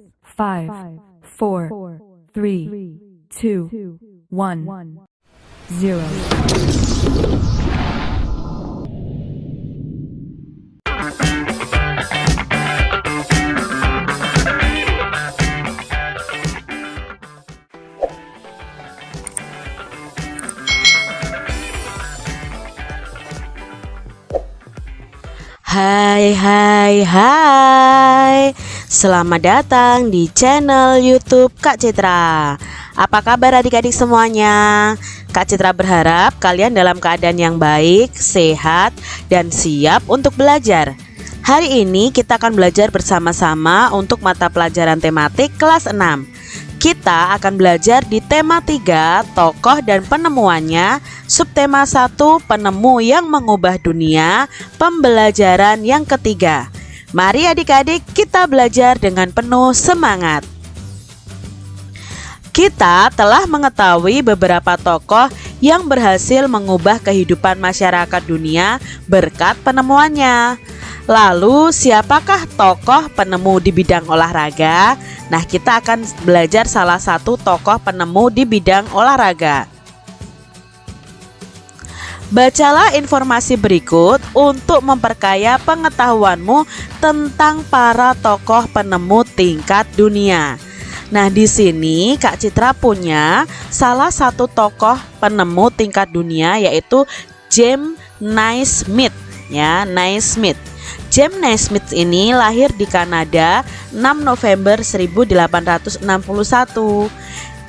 5, 4, 3, 2, 1, 0. Hai, selamat datang di channel YouTube Kak Citra. Apa kabar adik-adik semuanya? Kak Citra berharap kalian dalam keadaan yang baik, sehat, dan siap untuk belajar. Hari ini kita akan belajar bersama-sama untuk mata pelajaran tematik kelas 6. Kita akan belajar di tema 3, tokoh dan penemuannya, subtema 1, penemu yang mengubah dunia, pembelajaran yang ketiga. Mari adik-adik kita belajar dengan penuh semangat. Kita telah mengetahui beberapa tokoh yang berhasil mengubah kehidupan masyarakat dunia berkat penemuannya. Lalu siapakah tokoh penemu di bidang olahraga? Nah, kita akan belajar salah satu tokoh penemu di bidang olahraga. Bacalah informasi berikut untuk memperkaya pengetahuanmu tentang para tokoh penemu tingkat dunia. Nah, di sini Kak Citra punya salah satu tokoh penemu tingkat dunia, yaitu James Naismith. Ya, Naismith. James Naismith ini lahir di Kanada 6 November 1861.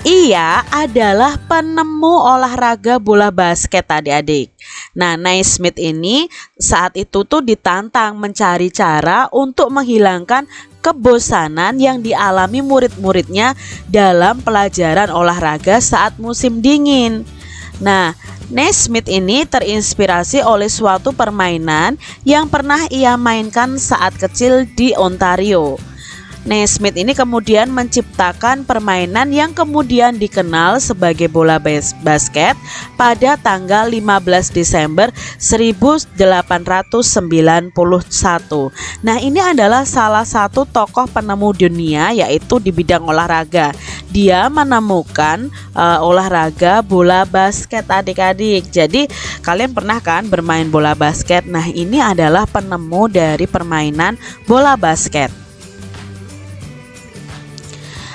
Ia adalah penemu olahraga bola basket adik-adik. Nah, Naismith ini saat itu tuh ditantang mencari cara untuk menghilangkan kebosanan yang dialami murid-muridnya dalam pelajaran olahraga saat musim dingin. Nah, Naismith ini terinspirasi oleh suatu permainan yang pernah ia mainkan saat kecil di Ontario. Naismith ini kemudian menciptakan permainan yang kemudian dikenal sebagai bola basket pada tanggal 15 Desember 1891. Nah, ini adalah salah satu tokoh penemu dunia, yaitu di bidang olahraga. Dia menemukan olahraga bola basket adik-adik. Jadi kalian pernah kan bermain bola basket? Nah, ini adalah penemu dari permainan bola basket.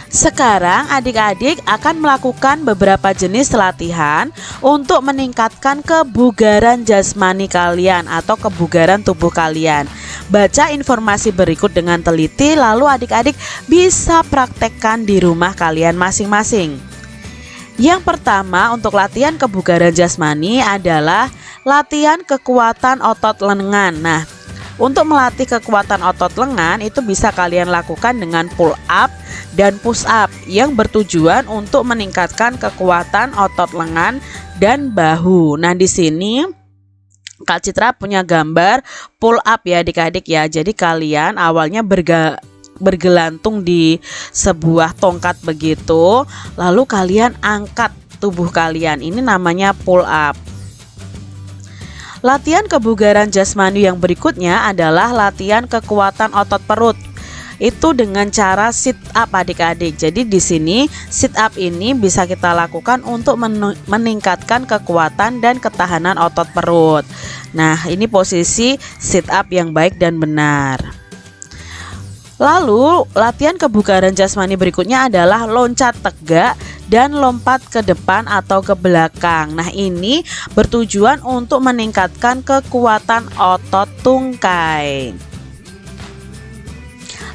Sekarang adik-adik akan melakukan beberapa jenis latihan untuk meningkatkan kebugaran jasmani kalian atau kebugaran tubuh kalian. Baca informasi berikut dengan teliti, lalu adik-adik bisa praktekkan di rumah kalian masing-masing. Yang pertama, untuk latihan kebugaran jasmani adalah latihan kekuatan otot lengan. Nah, untuk melatih kekuatan otot lengan itu bisa kalian lakukan dengan pull up dan push up yang bertujuan untuk meningkatkan kekuatan otot lengan dan bahu. Nah, di sini Kak Citra punya gambar pull up ya adik-adik ya. Jadi kalian awalnya bergelantung di sebuah tongkat begitu, lalu kalian angkat tubuh kalian. Ini namanya pull up. Latihan kebugaran jasmani yang berikutnya adalah latihan kekuatan otot perut. Itu dengan cara sit up adik-adik. Jadi di sini sit up ini bisa kita lakukan untuk meningkatkan kekuatan dan ketahanan otot perut. Nah, ini posisi sit up yang baik dan benar. Lalu latihan kebugaran jasmani berikutnya adalah loncat tegak dan lompat ke depan atau ke belakang. Nah, ini bertujuan untuk meningkatkan kekuatan otot tungkai.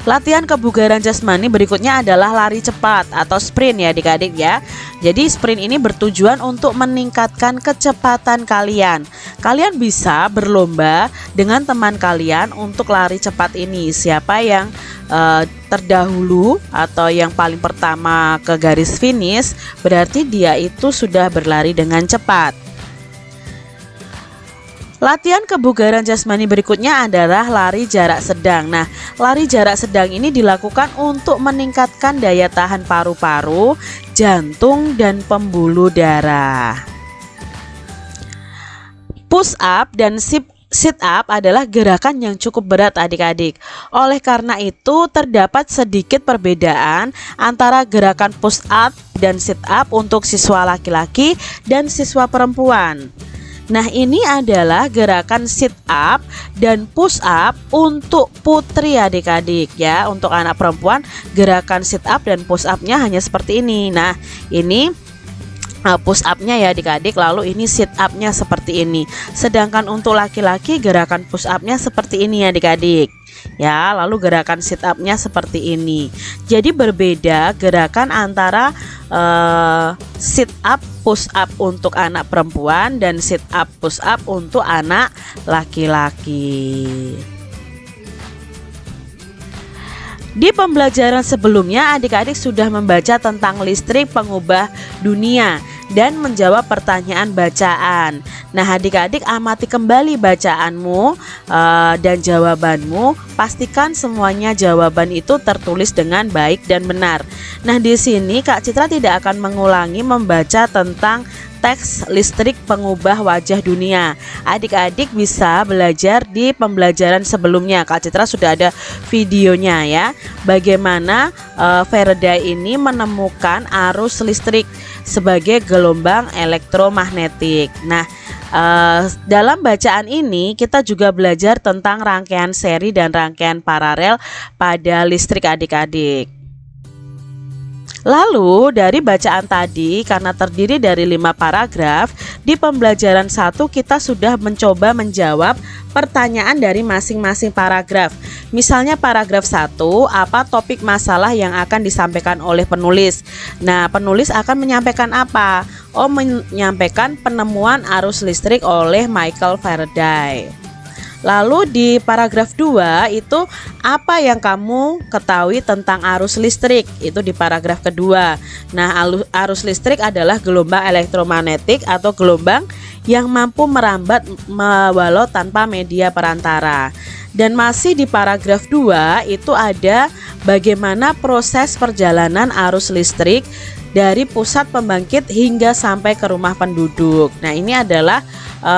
Latihan kebugaran jasmani berikutnya adalah lari cepat atau sprint ya adik-adik ya. Jadi sprint ini bertujuan untuk meningkatkan kecepatan kalian. Kalian bisa berlomba dengan teman kalian untuk lari cepat ini. Siapa yang terdahulu atau yang paling pertama ke garis finish, berarti dia itu sudah berlari dengan cepat. Latihan kebugaran jasmani berikutnya adalah lari jarak sedang. Nah, lari jarak sedang ini dilakukan untuk meningkatkan daya tahan paru-paru, jantung, dan pembuluh darah. Push up dan Sit up adalah gerakan yang cukup berat adik-adik. Oleh karena itu terdapat sedikit perbedaan antara gerakan push up dan sit up untuk siswa laki-laki dan siswa perempuan. Nah, ini adalah gerakan sit up dan push up untuk putri adik-adik ya. Untuk anak perempuan gerakan sit up dan push up-nya hanya seperti ini. Nah, ini push up-nya ya adik-adik, lalu ini sit up-nya seperti ini. Sedangkan untuk laki-laki gerakan push up-nya seperti ini adik-adik ya, lalu gerakan sit up-nya seperti ini. Jadi berbeda gerakan antara sit up push up untuk anak perempuan dan sit up push up untuk anak laki-laki. Di pembelajaran sebelumnya adik-adik sudah membaca tentang listrik pengubah dunia dan menjawab pertanyaan bacaan. Nah, adik-adik amati kembali bacaanmu dan jawabanmu. Pastikan semuanya jawaban itu tertulis dengan baik dan benar. Nah, di sini Kak Citra tidak akan mengulangi membaca tentang teks listrik pengubah wajah dunia. Adik-adik bisa belajar di pembelajaran sebelumnya. Kak Citra sudah ada videonya ya, bagaimana Faraday ini menemukan arus listrik sebagai gelombang elektromagnetik. Nah, dalam bacaan ini kita juga belajar tentang rangkaian seri dan rangkaian paralel pada listrik adik-adik. Lalu dari bacaan tadi, karena terdiri dari 5 paragraf, di pembelajaran 1 kita sudah mencoba menjawab pertanyaan dari masing-masing paragraf. Misalnya paragraf 1, apa topik masalah yang akan disampaikan oleh penulis? Nah, penulis akan menyampaikan apa? Oh, menyampaikan penemuan arus listrik oleh Michael Faraday. Lalu di paragraf 2 itu apa yang kamu ketahui tentang arus listrik? Itu di paragraf kedua. Nah, arus listrik adalah gelombang elektromagnetik atau gelombang yang mampu merambat walau tanpa media perantara. Dan masih di paragraf 2 itu ada bagaimana proses perjalanan arus listrik dari pusat pembangkit hingga sampai ke rumah penduduk. Nah, ini adalah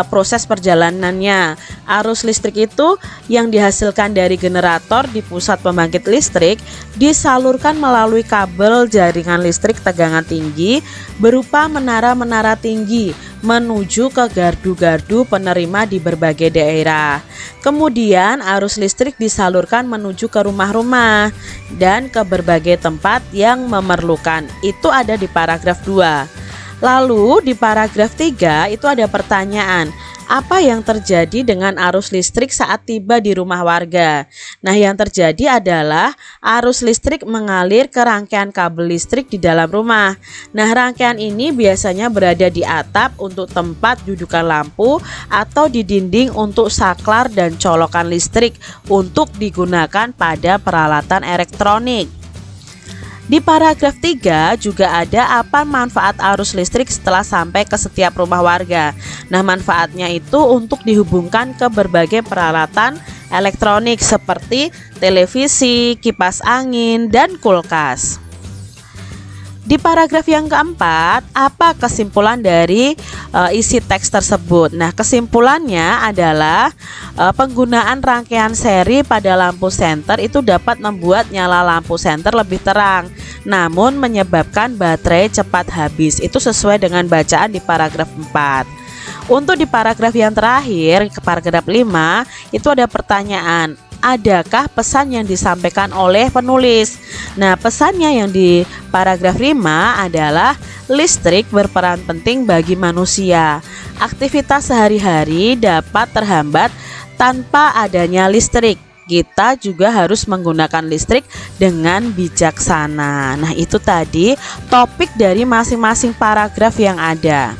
proses perjalanannya. Arus listrik itu yang dihasilkan dari generator di pusat pembangkit listrik disalurkan melalui kabel jaringan listrik tegangan tinggi berupa menara-menara tinggi menuju ke gardu-gardu penerima di berbagai daerah. Kemudian arus listrik disalurkan menuju ke rumah-rumah dan ke berbagai tempat yang memerlukan. Itu ada di paragraf 2. Lalu di paragraf 3 itu ada pertanyaan, apa yang terjadi dengan arus listrik saat tiba di rumah warga? Nah, yang terjadi adalah arus listrik mengalir ke rangkaian kabel listrik di dalam rumah. Nah, rangkaian ini biasanya berada di atap untuk tempat dudukan lampu atau di dinding untuk saklar dan colokan listrik untuk digunakan pada peralatan elektronik. Di paragraf 3 juga ada apa manfaat arus listrik setelah sampai ke setiap rumah warga. Nah, manfaatnya itu untuk dihubungkan ke berbagai peralatan elektronik seperti televisi, kipas angin, dan kulkas. Di paragraf yang keempat, apa kesimpulan dari isi teks tersebut? Nah, kesimpulannya adalah penggunaan rangkaian seri pada lampu senter itu dapat membuat nyala lampu senter lebih terang, namun menyebabkan baterai cepat habis. Itu sesuai dengan bacaan di paragraf 4. Untuk di paragraf yang terakhir, ke paragraf 5, itu ada pertanyaan. Adakah pesan yang disampaikan oleh penulis? Nah, pesannya yang di paragraf 5 adalah listrik berperan penting bagi manusia. Aktivitas sehari-hari dapat terhambat tanpa adanya listrik. Kita juga harus menggunakan listrik dengan bijaksana. Nah, itu tadi topik dari masing-masing paragraf yang ada.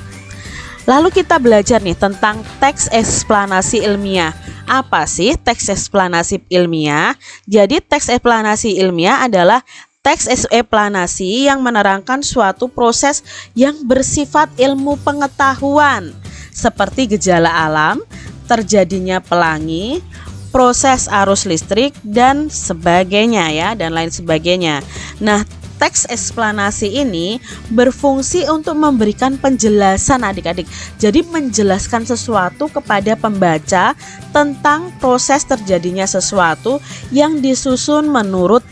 Lalu kita belajar nih tentang teks eksplanasi ilmiah. Apa sih teks eksplanasi ilmiah? Jadi teks eksplanasi ilmiah adalah teks eksplanasi yang menerangkan suatu proses yang bersifat ilmu pengetahuan seperti gejala alam, terjadinya pelangi, proses arus listrik dan sebagainya ya, dan lain sebagainya. Nah, teks eksplanasi ini berfungsi untuk memberikan penjelasan adik-adik. Jadi menjelaskan sesuatu kepada pembaca tentang proses terjadinya sesuatu yang disusun menurut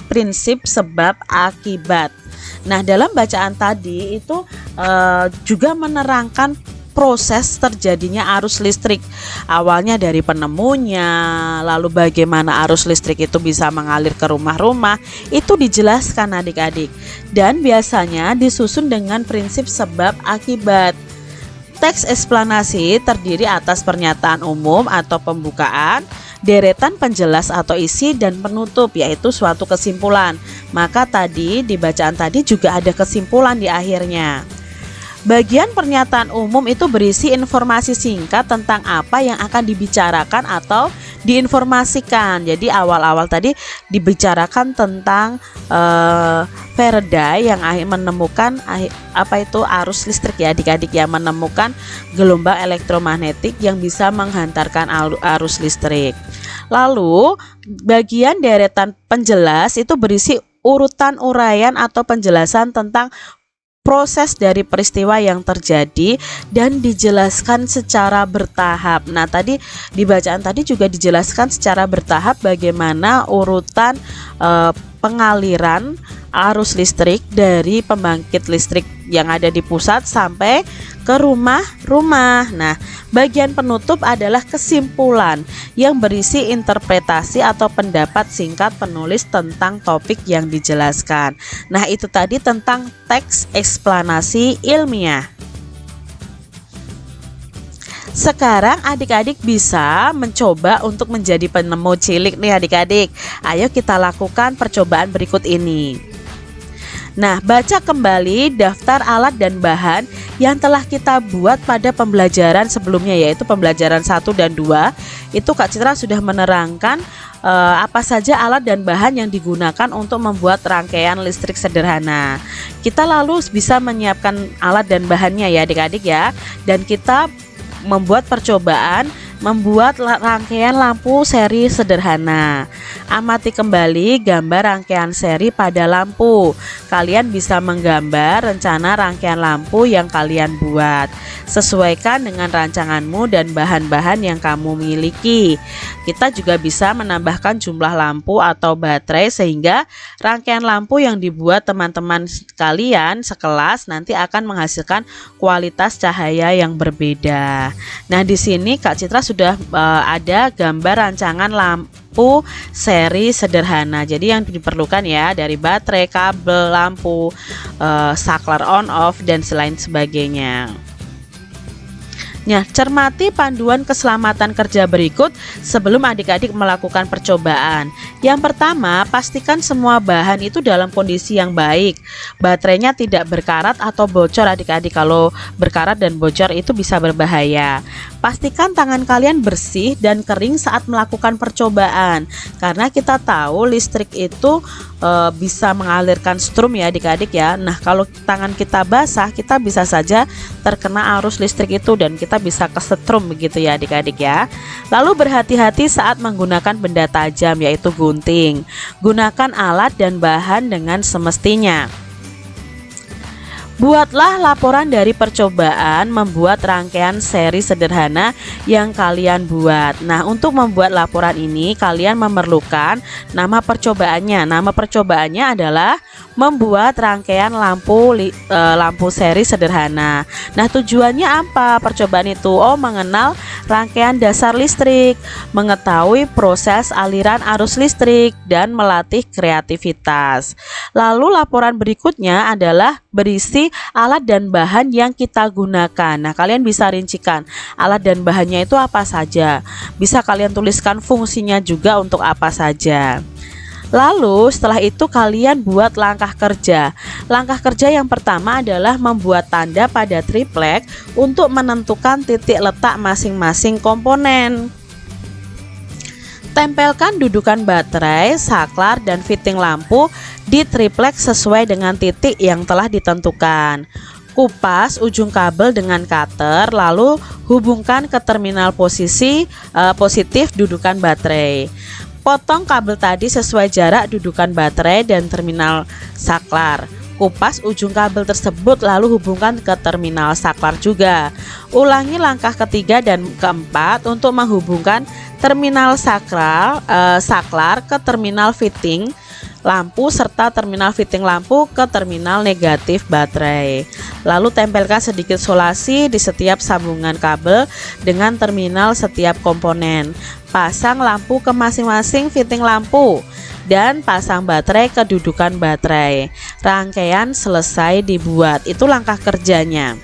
prinsip sebab akibat. Nah, dalam bacaan tadi itu juga menerangkan proses terjadinya arus listrik. Awalnya dari penemunya, lalu bagaimana arus listrik itu bisa mengalir ke rumah-rumah, itu dijelaskan adik-adik. Dan biasanya disusun dengan prinsip sebab akibat. Teks eksplanasi terdiri atas pernyataan umum atau pembukaan, deretan penjelas atau isi, dan penutup, yaitu suatu kesimpulan. Maka tadi di bacaan tadi juga ada kesimpulan di akhirnya. Bagian pernyataan umum itu berisi informasi singkat tentang apa yang akan dibicarakan atau diinformasikan. Jadi awal-awal tadi dibicarakan tentang Faraday yang menemukan arus listrik ya adik-adik, yang menemukan gelombang elektromagnetik yang bisa menghantarkan arus listrik. Lalu bagian deretan penjelas itu berisi urutan uraian atau penjelasan tentang proses dari peristiwa yang terjadi dan dijelaskan secara bertahap. Nah, tadi di bacaan tadi juga dijelaskan secara bertahap bagaimana urutan pengaliran arus listrik dari pembangkit listrik yang ada di pusat sampai ke rumah-rumah. Nah, bagian penutup adalah kesimpulan yang berisi interpretasi atau pendapat singkat penulis tentang topik yang dijelaskan. Nah, itu tadi tentang teks eksplanasi ilmiah. Sekarang adik-adik bisa mencoba untuk menjadi penemu cilik nih adik-adik. Ayo kita lakukan percobaan berikut ini. Nah, baca kembali daftar alat dan bahan yang telah kita buat pada pembelajaran sebelumnya, yaitu pembelajaran 1 dan 2. Itu Kak Citra sudah menerangkan apa saja alat dan bahan yang digunakan untuk membuat rangkaian listrik sederhana. Kita lalu bisa menyiapkan alat dan bahannya ya adik-adik ya. Dan kita membuat percobaan membuat rangkaian lampu seri sederhana. Amati kembali gambar rangkaian seri pada lampu. Kalian bisa menggambar rencana rangkaian lampu yang kalian buat. Sesuaikan dengan rancanganmu dan bahan-bahan yang kamu miliki. Kita juga bisa menambahkan jumlah lampu atau baterai sehingga rangkaian lampu yang dibuat teman-teman kalian sekelas nanti akan menghasilkan kualitas cahaya yang berbeda. Nah, di sini Kak Citra sudah ada gambar rancangan lampu seri sederhana. Jadi yang diperlukan ya dari baterai, kabel, lampu, saklar on off dan selain sebagainya. Nah, cermati panduan keselamatan kerja berikut sebelum adik-adik melakukan percobaan. Yang pertama, pastikan semua bahan itu dalam kondisi yang baik. Baterainya tidak berkarat atau bocor adik-adik. Kalau berkarat dan bocor itu bisa berbahaya. Pastikan tangan kalian bersih dan kering saat melakukan percobaan. Karena kita tahu listrik itu bisa mengalirkan strum ya adik-adik ya. Nah, kalau tangan kita basah, kita bisa saja terkena arus listrik itu dan kita bisa kesetrum begitu ya adik-adik ya. Lalu berhati-hati saat menggunakan benda tajam yaitu gunting. Gunakan alat dan bahan dengan semestinya. Buatlah laporan dari percobaan membuat rangkaian seri sederhana yang kalian buat. Nah, untuk membuat laporan ini kalian memerlukan nama percobaannya. Nama percobaannya adalah membuat rangkaian lampu seri sederhana. Nah, tujuannya apa percobaan itu? Mengenal rangkaian dasar listrik, mengetahui proses aliran arus listrik, dan melatih kreativitas. Lalu laporan berikutnya adalah berisi alat dan bahan yang kita gunakan. Nah, kalian bisa rincikan alat dan bahannya itu apa saja. Bisa kalian tuliskan fungsinya juga untuk apa saja. Lalu setelah itu kalian buat langkah kerja. Langkah kerja yang pertama adalah membuat tanda pada triplek untuk menentukan titik letak masing-masing komponen. Tempelkan dudukan baterai, saklar, dan fitting lampu di triplek sesuai dengan titik yang telah ditentukan. Kupas ujung kabel dengan cutter, lalu hubungkan ke terminal positif dudukan baterai. Potong kabel tadi sesuai jarak dudukan baterai dan terminal saklar. Kupas ujung kabel tersebut lalu hubungkan ke terminal saklar juga. Ulangi langkah ketiga dan keempat untuk menghubungkan terminal saklar ke terminal fitting lampu serta terminal fitting lampu ke terminal negatif baterai. Lalu tempelkan sedikit solasi di setiap sambungan kabel dengan terminal setiap komponen. Pasang lampu ke masing-masing fitting lampu dan pasang baterai ke dudukan baterai. Rangkaian selesai dibuat. Itu langkah kerjanya.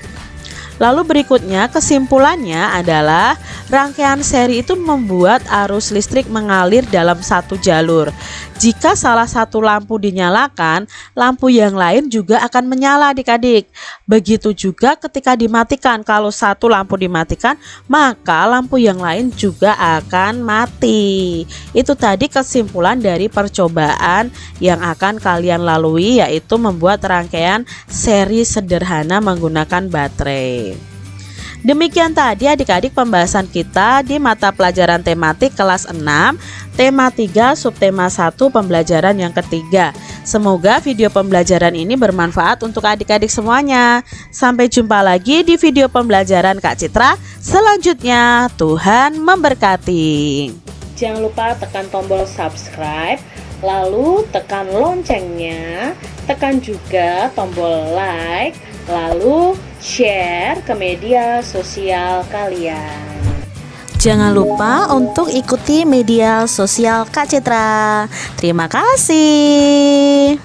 Lalu berikutnya kesimpulannya adalah rangkaian seri itu membuat arus listrik mengalir dalam satu jalur. Jika salah satu lampu dinyalakan, lampu yang lain juga akan menyala adik-adik. Begitu juga ketika dimatikan, kalau satu lampu dimatikan, maka lampu yang lain juga akan mati. Itu tadi kesimpulan dari percobaan yang akan kalian lalui, yaitu membuat rangkaian seri sederhana menggunakan baterai. Demikian tadi adik-adik pembahasan kita di mata pelajaran tematik kelas 6, tema 3, subtema 1, pembelajaran yang ketiga. Semoga video pembelajaran ini bermanfaat untuk adik-adik semuanya. Sampai jumpa lagi di video pembelajaran Kak Citra selanjutnya. Tuhan memberkati. Jangan lupa tekan tombol subscribe, lalu tekan loncengnya, tekan juga tombol like, lalu share ke media sosial kalian. Jangan lupa untuk ikuti media sosial Kak Citra. Terima kasih.